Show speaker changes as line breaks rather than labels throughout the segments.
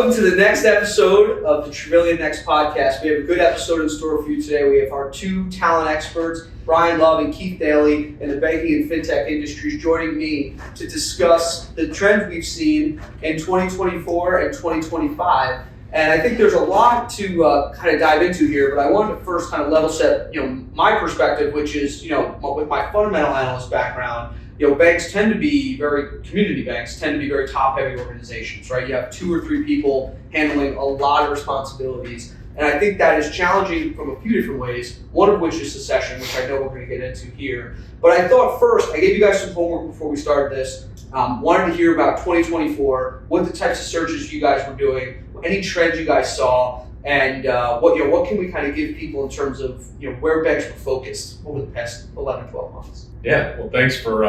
Welcome to the next episode of the Travillian Next podcast. We have a good episode in store for you today. We have our two talent experts, Brian Love and Keith Daly, in the banking and fintech industries, joining me to discuss the trends we've seen in 2024 and 2025. And I think there's a lot to kind of dive into here, but I wanted to first kind of level set, my perspective, which is, with my fundamental analyst background. Community banks tend to be very top-heavy organizations, right? You have 2 or 3 people handling a lot of responsibilities. And I think that is challenging from a few different ways, one of which is succession, which I know we're going to get into here. But I thought first, I gave you guys some homework before we started this. Wanted to hear about 2024, what the types of searches you guys were doing, any trends you guys saw, and what can we kind of give people in terms of where banks were focused over the past 11, 12 months.
Yeah, well, thanks for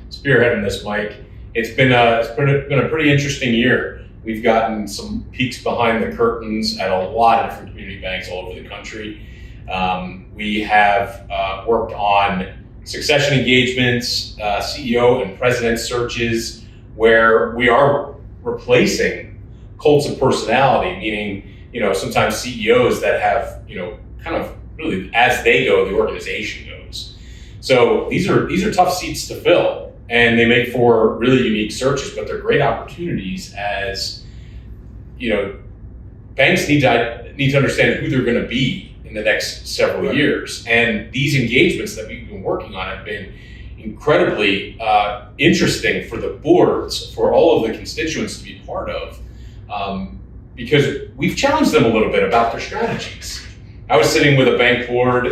spearheading this, Mike. It's been a pretty interesting year. We've gotten some peeks behind the curtains at a lot of different community banks all over the country. We have worked on succession engagements, CEO and president searches, where we are replacing cults of personality, meaning sometimes CEOs that have kind of really as they go, the organization goes. So these are tough seats to fill, and they make for really unique searches, but they're great opportunities as banks need to understand who they're going to be in the next several years. And these engagements that we've been working on have been incredibly interesting for the boards, for all of the constituents to be part of, because we've challenged them a little bit about their strategies. I was sitting with a bank board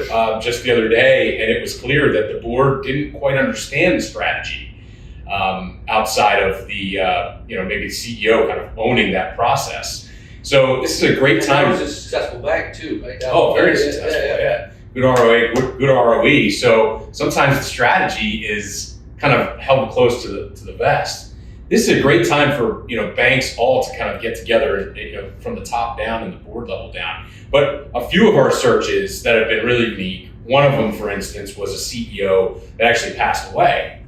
just the other day, and it was clear that the board didn't quite understand the strategy outside of the maybe the CEO kind of owning that process. So this is a great time.
That was a successful bank too, right?
Very successful. Yeah. Good ROA, good ROE. So sometimes the strategy is kind of held close to the vest. This is a great time for banks all to kind of get together, from the top down and the board level down. But a few of our searches that have been really unique. One of them, for instance, was a CEO that actually passed away.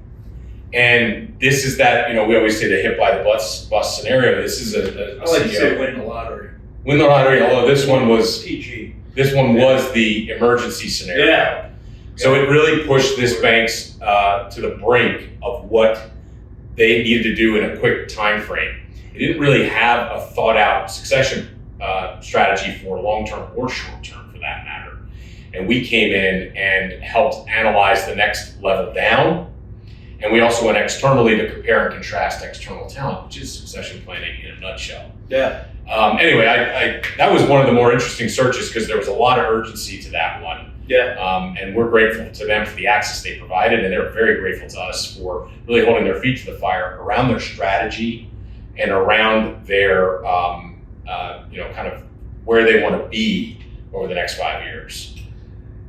And this is that we always say the hit by the bus scenario. This is a
I like
CEO.
to say win the lottery.
Win the lottery. Although this one was
PG.
This one was the emergency scenario.
Yeah.
So it really pushed this bank's to the brink of what they needed to do in a quick time frame. It didn't really have a thought out succession strategy for long term or short term, for that matter. And we came in and helped analyze the next level down. And we also went externally to compare and contrast external talent, which is succession planning in a nutshell.
Yeah.
Anyway, I that was one of the more interesting searches because there was a lot of urgency to that one.
Yeah.
And we're grateful to them for the access they provided, and they're very grateful to us for really holding their feet to the fire around their strategy and around their, kind of where they want to be over the next 5 years.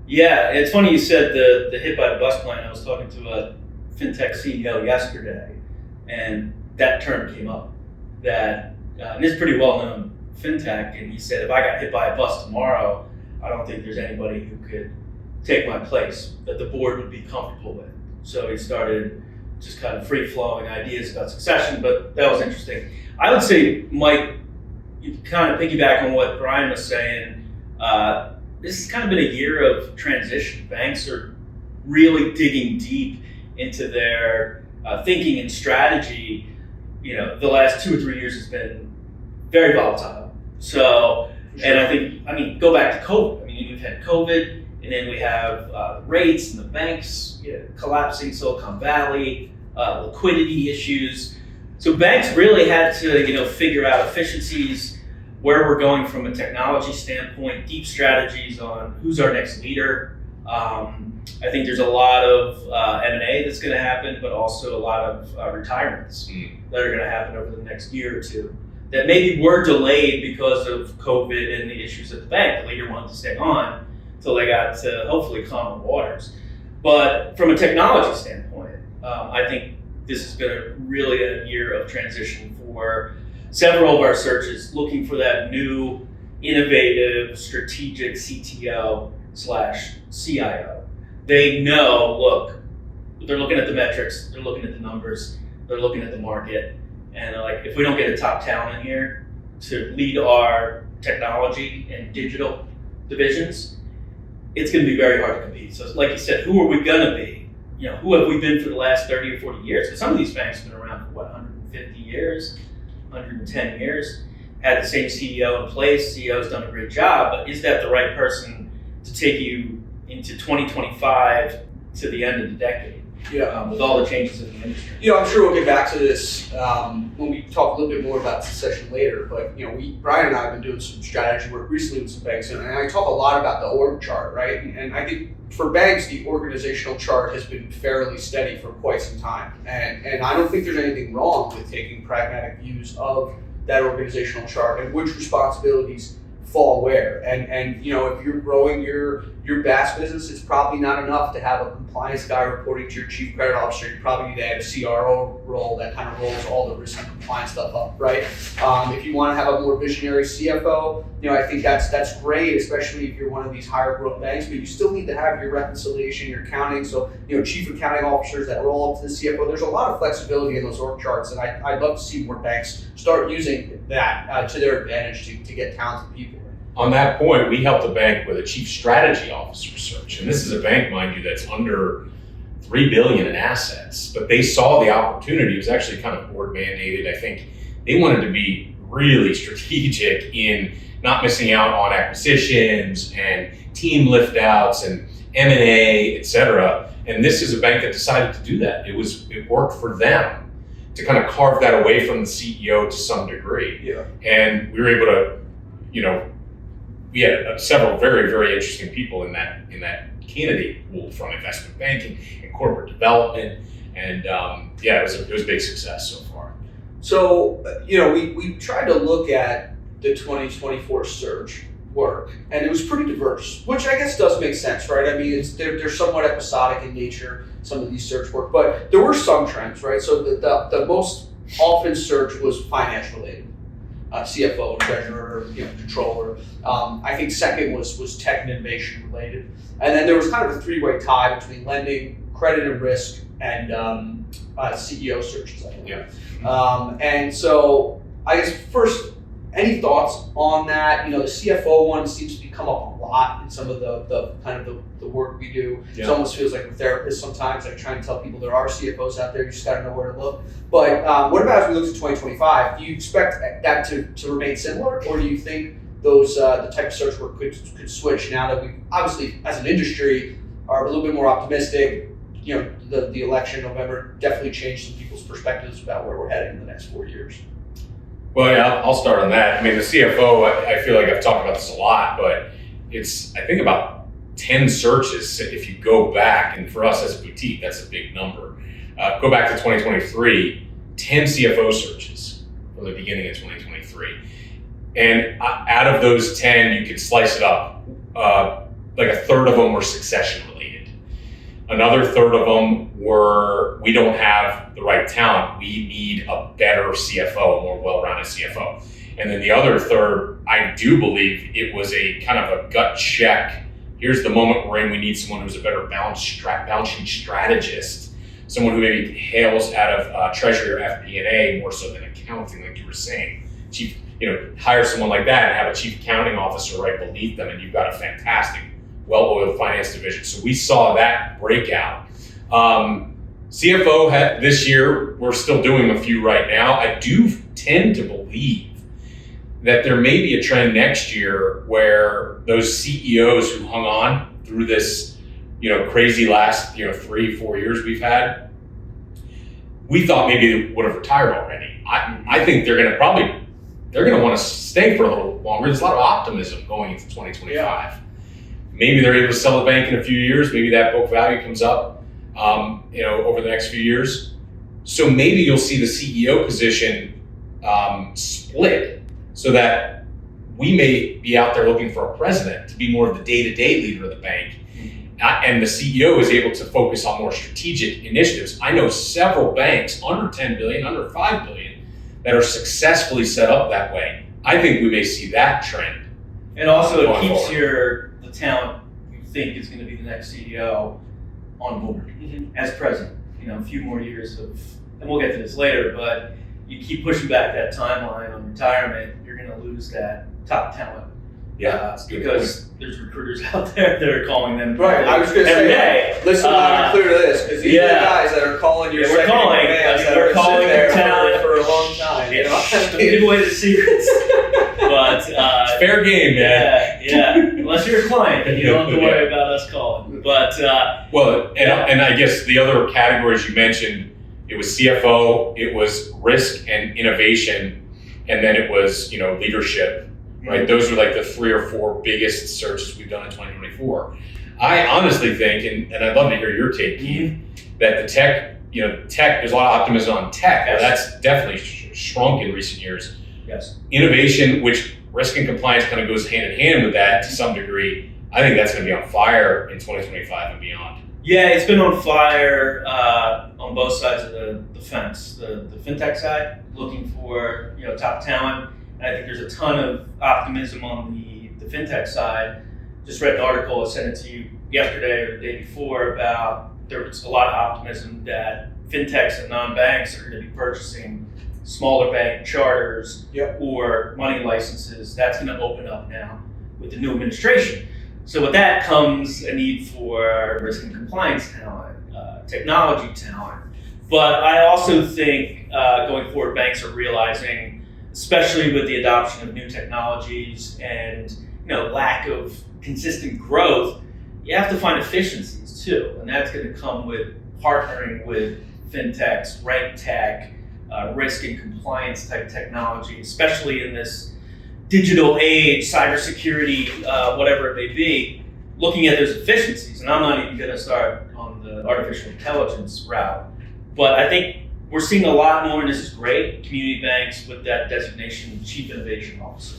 Yeah, it's funny you said the hit by the bus plan. I was talking to a fintech CEO yesterday, and that term came up. That and it's pretty well known fintech, and he said if I got hit by a bus tomorrow, I don't think there's anybody who could take my place that the board would be comfortable with. So he started just kind of free-flowing ideas about succession, but that was interesting. I would say, Mike, you kind of piggyback on what Brian was saying. This has kind of been a year of transition. Banks are really digging deep into their thinking and strategy. The last 2 or 3 years has been very volatile. So, and I think, go back to COVID. We've had COVID, and then we have rates and the banks collapsing, Silicon Valley, liquidity issues. So banks really had to, figure out efficiencies, where we're going from a technology standpoint, deep strategies on who's our next leader. I think there's a lot of M&A that's going to happen, but also a lot of retirements that are going to happen over the next year or two that maybe were delayed because of COVID and the issues at the bank. The leader wanted to stay on until they got to hopefully calmer waters. But from a technology standpoint, I think this has been really a year of transition for several of our searches, looking for that new, innovative, strategic CTO/CIO. They know, they're looking at the metrics, they're looking at the numbers, they're looking at the market, and they're like, if we don't get a top talent in here, to lead our technology and digital divisions, it's going to be very hard to compete. So like you said, who are we going to be? Who have we been for the last 30 or 40 years? Because some of these banks have been around for 150 years, 110 years, had the same CEO in place. CEO's done a great job, but is that the right person to take you into 2025 to the end of the decade? With all the changes in the industry.
I'm sure we'll get back to this when we talk a little bit more about succession later. But Brian and I have been doing some strategy work recently with some banks, and I talk a lot about the org chart, right? And I think for banks, the organizational chart has been fairly steady for quite some time, and I don't think there's anything wrong with taking pragmatic views of that organizational chart and which responsibilities fall where. And if you're growing your BaaS business, it's probably not enough to have a compliance guy reporting to your chief credit officer. You probably need to add a CRO role that kind of rolls all the risk and compliance stuff up, right? If you want to have a more visionary CFO, I think that's great, especially if you're one of these higher growth banks, but you still need to have your reconciliation, your accounting. So, chief accounting officers that roll up to the CFO, there's a lot of flexibility in those org charts, and I'd love to see more banks start using that to their advantage to get talented people.
On that point, we helped a bank with a chief strategy officer search, and this is a bank, mind you, that's under $3 billion in assets, but they saw the opportunity. It was actually kind of board mandated. I think they wanted to be really strategic in not missing out on acquisitions and team lift outs and M&A, et cetera. And this is a bank that decided to do that. It worked for them to kind of carve that away from the CEO to some degree.
Yeah.
And we were able to, we had several very, very interesting people in that candidate pool, from investment banking and corporate development, and it was a big success so far.
So we tried to look at the 2024 search work, and it was pretty diverse, which I guess does make sense, right? I mean, they're somewhat episodic in nature, some of these search work, but there were some trends, right? So the most often search was finance related. CFO, treasurer, controller. I think second was tech and innovation related. And then there was kind of a three-way tie between lending, credit and risk, and CEO searches, I think.
Yeah.
And so I guess first, any thoughts on that? The CFO one seems to come up a lot in some of the kind of the work we do.
Yeah.
It almost feels like we're therapists sometimes, like trying to tell people there are CFOs out there, you just gotta know where to look. But what about as we look to 2025? Do you expect that to remain similar, or do you think those the type of search work could switch now that we obviously, as an industry, are a little bit more optimistic? The election in November definitely changed some people's perspectives about where we're heading in the next 4 years.
Well, yeah, I'll start on that. I mean, the CFO, I feel like I've talked about this a lot, but it's, I think, about 10 searches if you go back, and for us as a boutique, that's a big number. Go back to 2023, 10 CFO searches from the beginning of 2023. And out of those 10, you could slice it up. Like a third of them were succession related. Another third of them were, we don't have the right talent. We need a better CFO, a more well-rounded CFO. And then the other third, I do believe it was a kind of a gut check. Here's the moment we're in. We need someone who's a better balance sheet strategist, someone who maybe hails out of treasury or FP&A more so than accounting, like you were saying. Hire someone like that and have a chief accounting officer right beneath them, and you've got a fantastic, well-oiled finance division. So we saw that breakout. CFO this year, we're still doing a few right now. I do tend to believe that there may be a trend next year where those CEOs who hung on through this, crazy last, 3-4 years we've had, we thought maybe they would have retired already. I think they're going to want to stay for a little longer. There's a lot of optimism going into 2025.
Yeah.
Maybe they're able to sell the bank in a few years. Maybe that book value comes up, over the next few years. So maybe you'll see the CEO position split, so that we may be out there looking for a president to be more of the day-to-day leader of the bank. And the CEO is able to focus on more strategic initiatives. I know several banks under 10 billion, under 5 billion, that are successfully set up that way. I think we may see that trend.
And also it keeps
forward.
the talent you think is going to be the next CEO on board as president. A few more years of, and we'll get to this later, but you keep pushing back that timeline on retirement, you're going to lose that top talent.
That's a good
Because there's recruiters out there that are calling them
Right, I was going to
every
say,
day.
listen loud and clear to this, because these are the guys that are calling your
we're
second
calling.
commands that
We're
are
calling
sitting there
talent
for a long time. You know?
Don't give away the secrets. But
It's fair game, man.
yeah. Unless you're a client, then you don't have to worry about us calling. But
and I guess the other categories you mentioned, it was CFO, it was risk and innovation, and then it was leadership. Right, those are like the 3 or 4 biggest searches we've done in 2024. I honestly think, and I'd love to hear your take, Keith, that the tech, there's a lot of optimism on tech.
Yes.
That's definitely shrunk in recent years.
yes.
Innovation, which risk and compliance kind of goes hand in hand with that to some degree, I think that's going to be on fire in 2025 and beyond.
Yeah, it's been on fire on both sides of the fence. The fintech side, looking for top talent. And I think there's a ton of optimism on the fintech side. Just read an article, I sent it to you yesterday or the day before, about there's a lot of optimism that fintechs and non-banks are going to be purchasing smaller bank charters or money licenses. That's going to open up now with the new administration. So with that comes a need for risk and compliance talent, technology talent. But I also think going forward, banks are realizing, especially with the adoption of new technologies and lack of consistent growth, you have to find efficiencies too, and that's going to come with partnering with fintechs, rank tech, risk and compliance type technology, especially in this digital age, cybersecurity, whatever it may be, looking at those efficiencies. And I'm not even going to start on the artificial intelligence route, but I think we're seeing a lot more, and this is great, community banks with that designation, Chief Innovation Officer.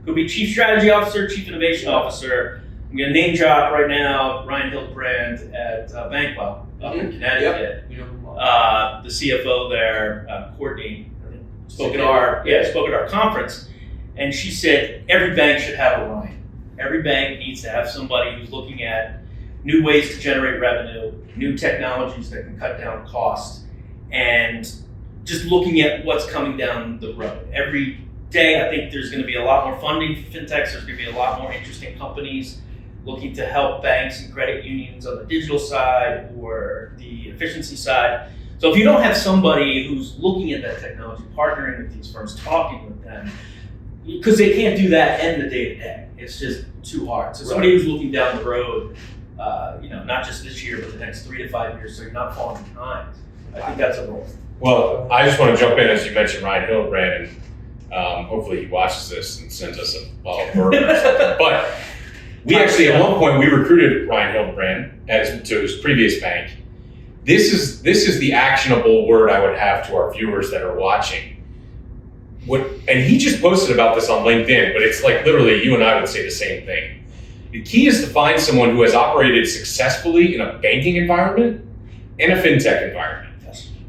Could be Chief Strategy Officer, Chief Innovation Officer. I'm going to name drop right now Ryan Hildebrand at Bankwell up in Connecticut. The CFO there, Courtney, spoke at our conference, and she said every bank should have a Ryan. Every bank needs to have somebody who's looking at new ways to generate revenue, new technologies that can cut down costs, and just looking at what's coming down the road. Every day, I think there's going to be a lot more funding for fintechs. There's going to be a lot more interesting companies looking to help banks and credit unions on the digital side or the efficiency side. So if you don't have somebody who's looking at that technology, partnering with these firms, talking with them, because they can't do that in the day-to-day. It's just too hard. So somebody who's looking down the road, not just this year, but the next 3 to 5 years, so you're not falling behind. I think that's a role.
Well, I just want to jump in, as you mentioned, Ryan Hildebrand, and hopefully he watches this and sends us a burger or something. But we actually, at one point, we recruited Ryan Hildebrand to his previous bank. This is the actionable word I would have to our viewers that are watching. And he just posted about this on LinkedIn, but it's like literally you and I would say the same thing. The key is to find someone who has operated successfully in a banking environment and a fintech environment,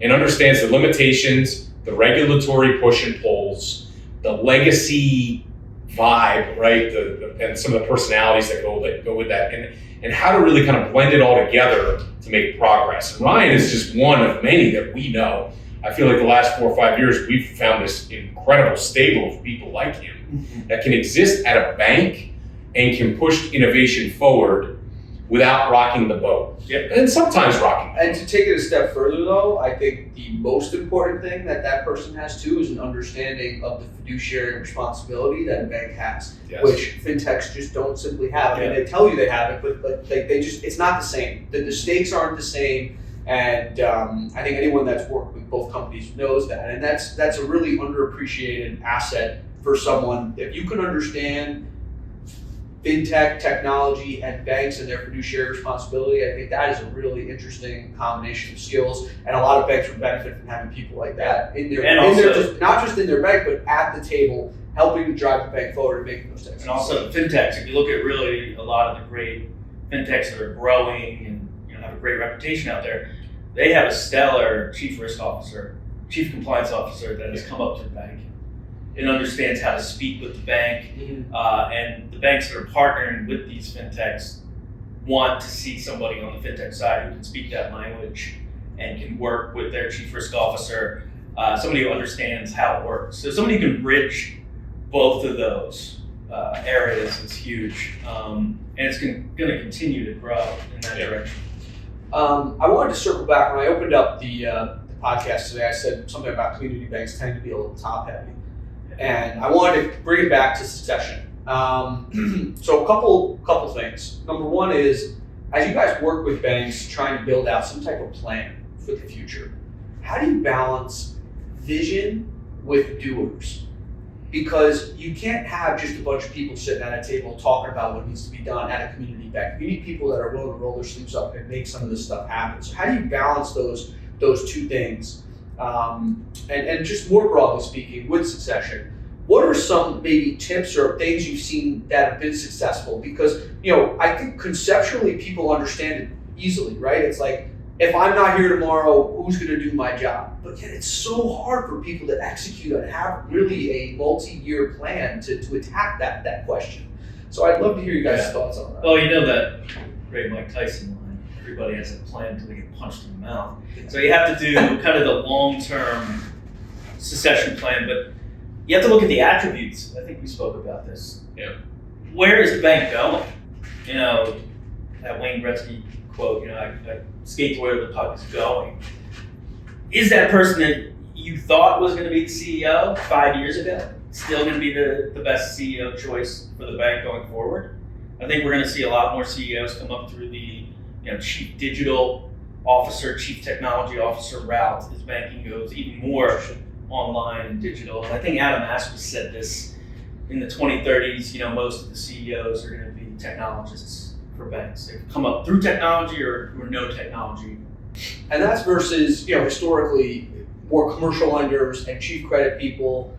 and understands the limitations, the regulatory push and pulls, the legacy vibe, right? And some of the personalities that go with that, and how to really kind of blend it all together to make progress. And Ryan is just one of many that we know. I feel like the last 4 or 5 years, we've found this incredible stable of people like him that can exist at a bank and can push innovation forward without rocking the boat.
Yep.
And sometimes rocking the boat.
And to take it a step further, though, I think the most important thing that person has too is an understanding of the fiduciary responsibility that a bank has, which fintechs just don't simply have. I mean, they tell you they have it, but they just, it's not the same. The stakes aren't the same. And I think anyone that's worked with both companies knows that. And that's a really underappreciated asset for someone. If you can understand fintech, technology, and banks and their fiduciary responsibility, I think that is a really interesting combination of skills. And a lot of banks would benefit from having people like that in their, not just in their bank, but at the table, helping to drive the bank forward and making those decisions.
And also fintechs, if you look at really a lot of the great fintechs that are growing and have a great reputation out there, they have a stellar chief risk officer, chief compliance officer that has come up to the bank and understands how to speak with the bank. And the banks that are partnering with these fintechs want to see somebody on the fintech side who can speak that language and can work with their chief risk officer, somebody who understands how it works. So somebody who can bridge both of those areas is huge, and it's going to continue to grow in that direction.
I wanted to circle back. When I opened up the podcast today, I said something about community banks tend to be a little top heavy, and I wanted to bring it back to succession. So a couple things. Number one is, as you guys work with banks trying to build out some type of plan for the future, how do you balance vision with doers? Because you can't have just a bunch of people sitting at a table talking about what needs to be done at a community bank. You need people that are willing to roll their sleeves up and make some of this stuff happen. So how do you balance those two things? And just more broadly speaking, with succession, what are some maybe tips or things you've seen that have been successful? Because, I think conceptually people understand it easily, right? It's like, if I'm not here tomorrow, who's going to do my job? But yet it's so hard for people to execute and have really a multi-year plan to attack that question. So I'd love to hear you guys' thoughts on that.
Well, you know that great Mike Tyson line, everybody has a plan until they get punched in the mouth. So you have to do kind of the long-term succession plan, but you have to look at the attributes. I think we spoke about this.
Yeah.
Where is the bank going? That Wayne Gretzky quote, I skate to where the puck is going. Is that person that you thought was going to be the CEO 5 years ago still going to be the best CEO choice for the bank going forward? I think we're going to see a lot more CEOs come up through the chief digital officer, chief technology officer route as banking goes even more online and digital. And I think Adam Asper said this in the 2030s, most of the CEOs are going to be technologists for banks. They've come up through technology or no technology.
And that's versus, historically, more commercial lenders and chief credit people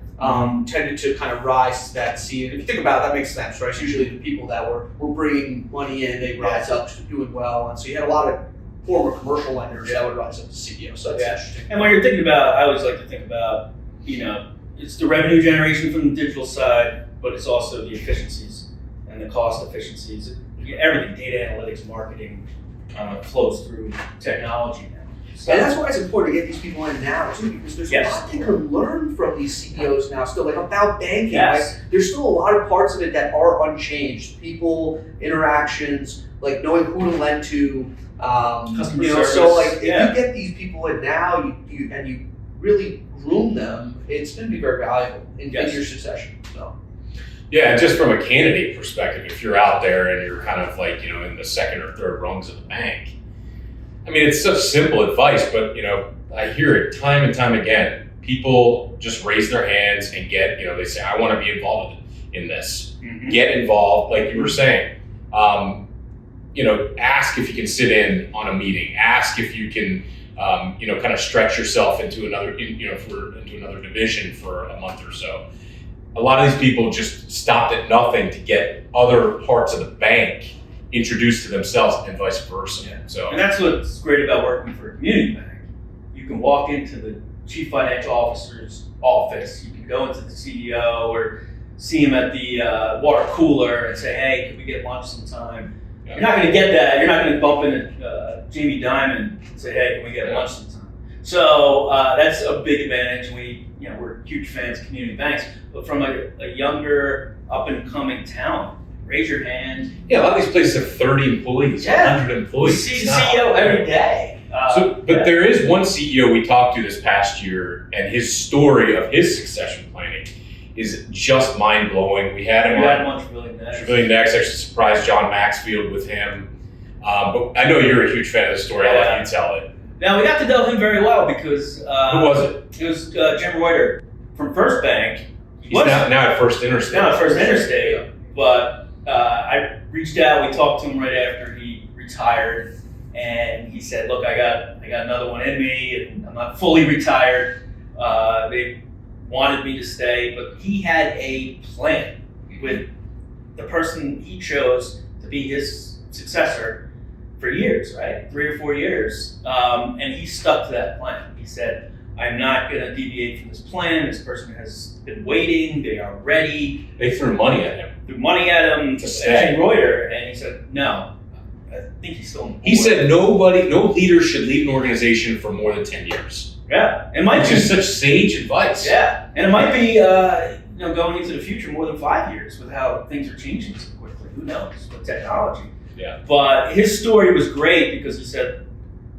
tended to kind of rise to that seat. And if you think about it, that makes sense, right? It's usually the people that were bringing money in, they rise up to doing well. And so you had a lot of former commercial lenders that would rise up to CEO. So that's interesting.
And when you're thinking about, I always like to think about, it's the revenue generation from the digital side, but it's also the efficiencies and the cost efficiencies. Everything, data analytics, marketing, flows through technology now. So,
and that's why it's important to get these people in now too, because there's a lot they can learn from these CEOs now still, like about banking.
Yes.
Like, there's still a lot of parts of it that are unchanged. People, interactions, like knowing who to lend to.
Customer service.
So like if you get these people in now, you really groom them, it's going to be very valuable in your succession. So.
Yeah, just from a candidate perspective, if you're out there and you're kind of like, in the second or third rungs of the bank, I mean, it's such simple advice, but, I hear it time and time again. People just raise their hands and get, they say, I want to be involved in this. Mm-hmm. Get involved, like you were saying. Ask if you can sit in on a meeting. Ask if you can, kind of stretch yourself into another division for a month or so. A lot of these people just stopped at nothing to get other parts of the bank introduced to themselves and vice versa.
Yeah.
So,
and that's what's great about working for a community bank. You can walk into the chief financial officer's office. You can go into the CEO or see him at the water cooler and say, hey, can we get lunch sometime? Yeah. You're not going to get that. You're not going to bump into Jamie Dimon and say, hey, can we get lunch sometime? So that's a big advantage. We're huge fans of community banks, but from a younger, up-and-coming talent, raise your hand.
Yeah, a lot of these places have 30 employees, 100 employees.
You see the CEO every day.
But there is one CEO we talked to this past year, and his story of his succession planning is just mind-blowing. We had him on Travillian Next. Actually surprised John Maxfield with him. But I know you're a huge fan of the story. I'll let you tell it.
Now, we got to know him very well because...
Who was it?
It was Jim Reuter from First Bank.
He's now at First Interstate.
But I reached out, we talked to him right after he retired, and he said, look, I got another one in me, and I'm not fully retired. They wanted me to stay, but he had a plan with the person he chose to be his successor for years, right? 3 or 4 years. And he stuck to that plan. He said, I'm not going to deviate from this plan. This person has been waiting. They are ready.
They threw money at him.
To stay. Reuter, and he said, no. I think he's still on board.
He said no leader should lead an organization for more than 10 years.
Yeah. It might
be such sage advice.
Yeah. And it might be, going into the future more than 5 years with how things are changing so quickly. Who knows with technology?
Yeah.
But his story was great because he said,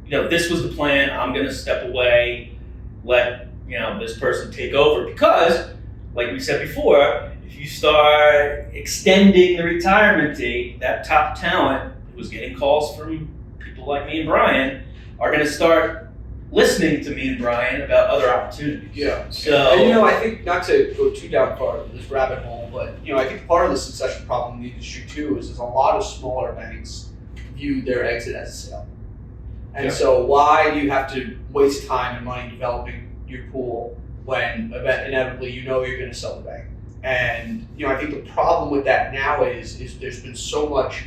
this was the plan. I'm going to step away, let this person take over, because, like we said before, if you start extending the retirement date, that top talent who was getting calls from people like me and Brian are going to start listening to me and Brian about other opportunities.
Yeah.
So,
and, I think, not to go too down far this rabbit hole, but I think part of the succession problem in the industry too is a lot of smaller banks view their exit as a sale. And so why do you have to waste time and money developing your pool when inevitably you're going to sell the bank? And I think the problem with that now is there's been so much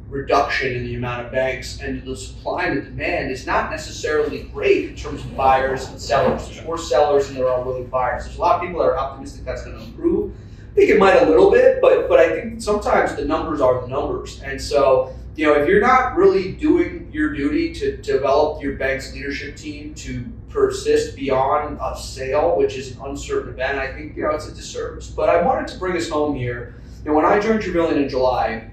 reduction in the amount of banks, and the supply and the demand is not necessarily great in terms of buyers and sellers. There's more sellers than there are willing buyers. There's a lot of people that are optimistic that's going to improve. I think it might a little bit, but I think sometimes the numbers are the numbers. And so, if you're not really doing your duty to develop your bank's leadership team to persist beyond a sale, which is an uncertain event, I think, it's a disservice. But I wanted to bring us home here. When I joined Travillian in July,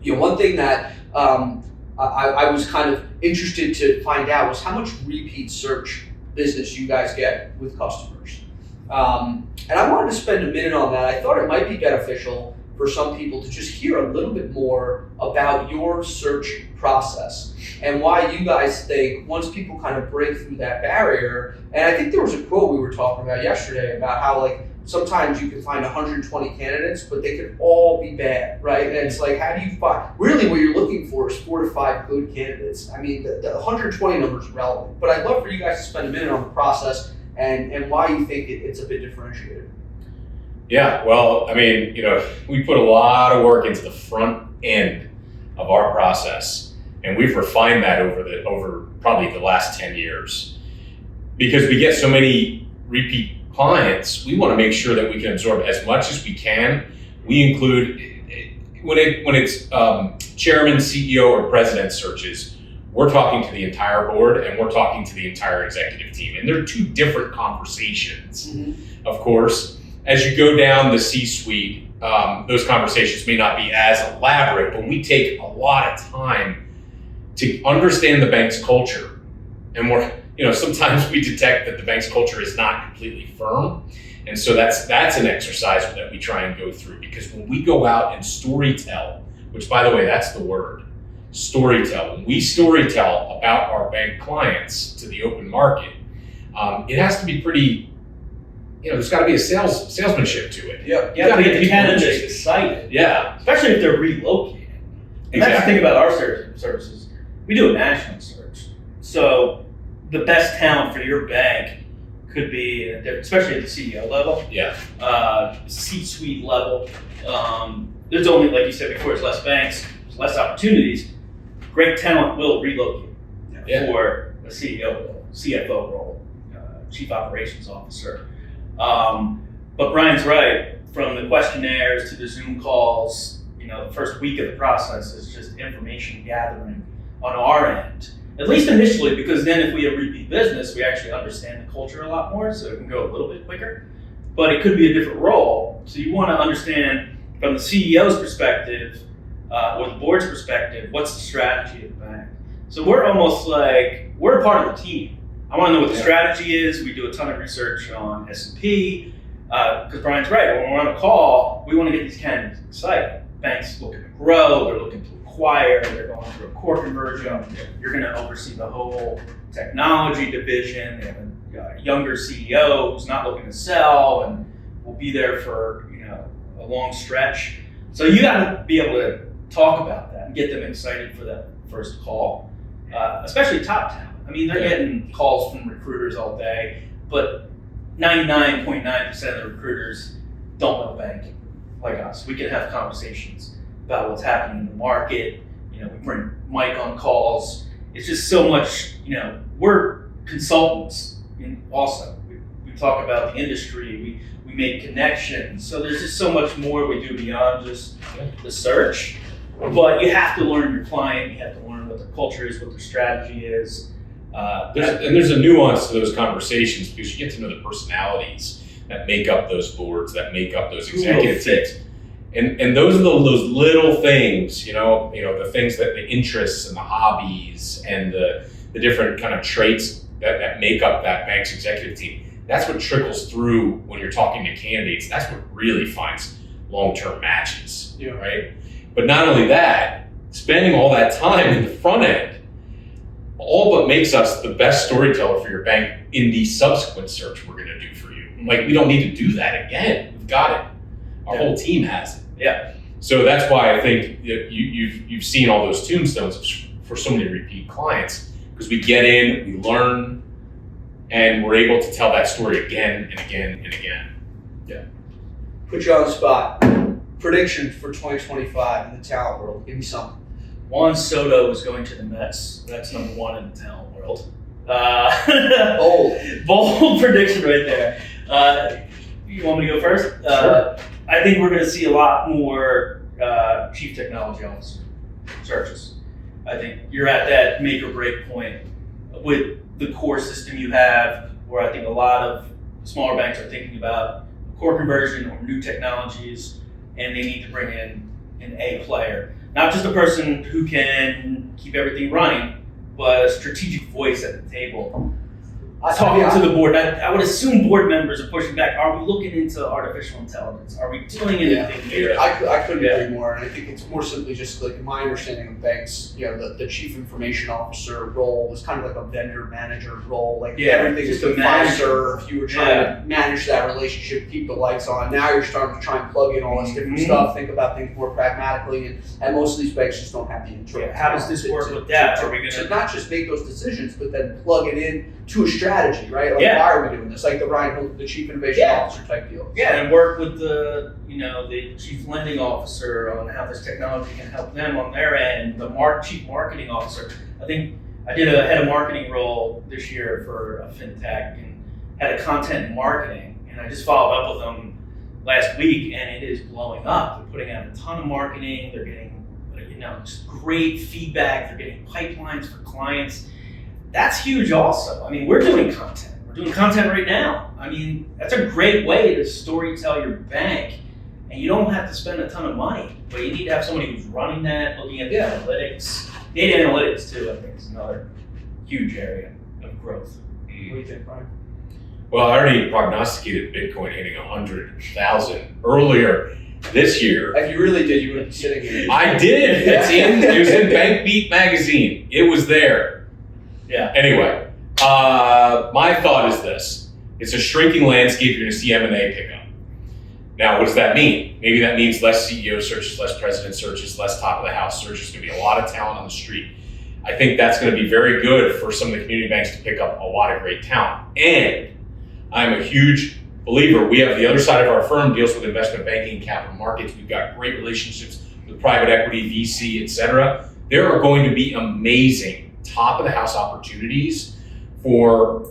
one thing that I was kind of interested to find out was how much repeat search business you guys get with customers. And I wanted to spend a minute on that. I thought it might be beneficial for some people to just hear a little bit more about your search process and why you guys think once people kind of break through that barrier. And I think there was a quote we were talking about yesterday about how sometimes you can find 120 candidates, but they could all be bad, right? And it's how do you find, really what you're looking for is 4 to 5 good candidates. I mean, the 120 number is relevant, but I'd love for you guys to spend a minute on the process and why you think it's a bit differentiated.
Yeah, well, I mean, we put a lot of work into the front end of our process, and we've refined that over probably the last 10 years. Because we get so many repeat clients, we want to make sure that we can absorb as much as we can. We include, when it's chairman, CEO, or president searches, we're talking to the entire board and we're talking to the entire executive team. And they're two different conversations, of course. As you go down the C-suite, those conversations may not be as elaborate, but we take a lot of time to understand the bank's culture. And sometimes we detect that the bank's culture is not completely firm. And so that's an exercise that we try and go through, because when we go out and storytell, which by the way, that's the word, storytell. When we storytell about our bank clients to the open market, it has to be pretty, there's got to be a salesmanship to it.
Yeah,
you got to get the candidates excited.
Yeah,
especially if they're relocating. And that's the thing about our services. We do a national search, so the best talent for your bank could be, especially at the CEO level, C-suite level. There's only, like you said before, there's less banks, there's less opportunities. Great talent will relocate for a CEO role, CFO role, Chief Operations Officer. But Brian's right. From the questionnaires to the Zoom calls, the first week of the process is just information gathering on our end. At least initially, because then if we have repeat business, we actually understand the culture a lot more, so it can go a little bit quicker. But it could be a different role. So you want to understand from the CEO's perspective or the board's perspective, what's the strategy of the bank? So we're almost we're a part of the team. I want to know what the strategy is. We do a ton of research on S&P, because Brian's right. When we're on a call, we want to get these candidates excited. Banks looking to grow, they're looking to acquire, they're going through a core conversion. You're going to oversee the whole technology division. They have a younger CEO who's not looking to sell and will be there for a long stretch. So you got to be able to talk about that and get them excited for that first call, especially top talent. I mean, they're getting calls from recruiters all day, but 99.9% of the recruiters don't know banking like us. We can have conversations about what's happening in the market. We bring Mike on calls. It's just so much, we're consultants also. We talk about the industry. We make connections. So there's just so much more we do beyond just the search. But you have to learn your client. You have to learn what their culture is, what their strategy is.
There's a nuance to those conversations because you get to know the personalities. that make up those boards, that make up those
Who will
executive
fit?
teams. And those are those little things, the things that the interests and the hobbies and the different kind of traits that make up that bank's executive team. That's what trickles through when you're talking to candidates. That's what really finds long-term matches, right? But not only that, spending all that time in the front end all but makes us the best storyteller for your bank in the subsequent search we're going to do for you. Like, we don't need to do that again. We've got it. Our whole team has it.
Yeah.
So that's why I think that you've seen all those tombstones for so many repeat clients, because we get in, we learn, and we're able to tell that story again and again and again.
Yeah. Put you on the spot. Predictions for 2025 in the talent world. Give me something.
Juan Soto is going to the Mets. That's number one in the talent world. Bold prediction right there. You want me to go first?
Sure.
I think we're going to see a lot more chief technology officer searches. I think you're at that make or break point with the core system you have, where I think a lot of smaller banks are thinking about core conversion or new technologies, and they need to bring in an A player. Not just a person who can keep everything running, but a strategic voice at the table. Talking to the board, I would assume board members are pushing back. Are we looking into artificial intelligence? Are we doing anything here?
I couldn't agree more, and I think it's more simply just like my understanding of banks. The chief information officer role is kind of like a vendor manager role. Like everything is to serve. You were trying to manage that relationship, keep the lights on. Now you're starting to try and plug in all this different stuff. Think about things more pragmatically, and most of these banks just don't have the internal.
How does this work with that? Are we
to not just make those decisions, but then plug it in to a strategy, right? Like, why are we doing this? Like the Ryan Hill, the chief innovation officer type deal.
Yeah, and work with the chief lending officer on how this technology can help them on their end. The chief marketing officer. I think I did a head of marketing role this year for a fintech and had a content and marketing, and I just followed up with them last week, and it is blowing up. They're putting out a ton of marketing. They're getting just great feedback. They're getting pipelines for clients. That's huge also. I mean, we're doing content. We're doing content right now. I mean, that's a great way to storytell your bank, and you don't have to spend a ton of money, but you need to have somebody who's running that, looking at the analytics. Data analytics too, I think, is another huge area of growth.
What do you think, Brian?
Well, I already prognosticated Bitcoin hitting 100,000 earlier this year.
If you really did, you wouldn't be sitting here.
I did. It was in Bank Beat magazine. It was there.
Yeah.
Anyway, my thought is this. It's a shrinking landscape. You're going to see M&A pick up. Now, what does that mean? Maybe that means less CEO searches, less president searches, less top of the house searches. There's going to be a lot of talent on the street. I think that's going to be very good for some of the community banks to pick up a lot of great talent. And I'm a huge believer. We have the other side of our firm deals with investment banking and capital markets. We've got great relationships with private equity, VC, et cetera. There are going to be amazing top of the house opportunities for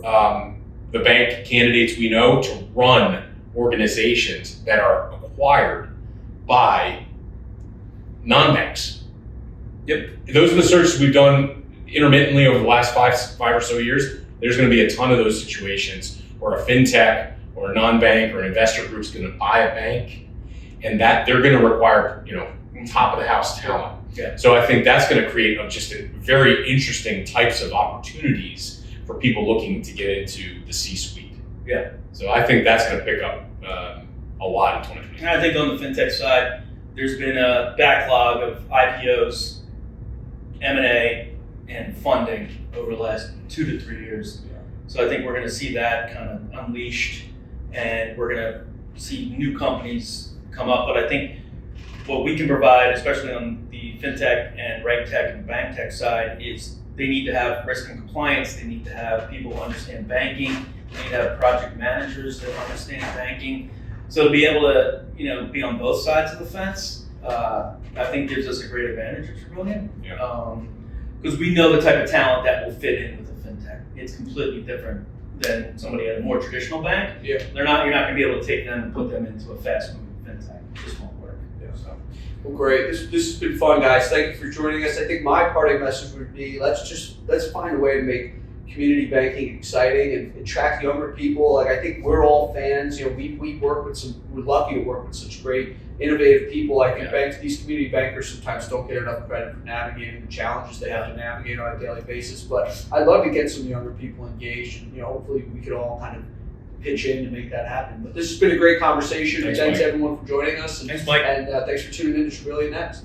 the bank candidates we know to run organizations that are acquired by non-banks.
Yep.
Those are the searches we've done intermittently over the last five or so years. There's going to be a ton of those situations where a fintech or a non-bank or an investor group is going to buy a bank, and that they're going to require top of the house talent.
Yeah.
So I think that's going to create just a very interesting types of opportunities for people looking to get into the C-suite.
Yeah.
So I think that's going to pick up a lot in 2020.
And I think on the fintech side, there's been a backlog of IPOs, M&A, and funding over the last 2 to 3 years. Yeah. So I think we're going to see that kind of unleashed, and we're going to see new companies come up. But I think what we can provide, especially on the fintech and reg tech and bank tech side, is they need to have risk and compliance. They need to have people who understand banking. They need to have project managers that understand banking. So to be able to, be on both sides of the fence, I think gives us a great advantage at Travillian.
Yeah.
Because we know the type of talent that will fit in with a fintech. It's completely different than somebody at a more traditional bank.
Yeah.
You're not going to be able to take them and put them into a fast-moving fintech. It just won't work.
Yeah. So. Well, great. This has been fun, guys. Thank you for joining us. I think my parting message would be let's find a way to make community banking exciting and attract younger people. Like I think we're all fans. You know, we work with we're lucky to work with such great, innovative people. I think these community bankers sometimes don't get enough credit for navigating the challenges they have to navigate on a daily basis. But I'd love to get some younger people engaged, and hopefully we could all kind of pitch in to make that happen. But this has been a great conversation. Thanks
Mike.
everyone for joining us.
Thanks, Mike.
And thanks for tuning in to Travillian Next.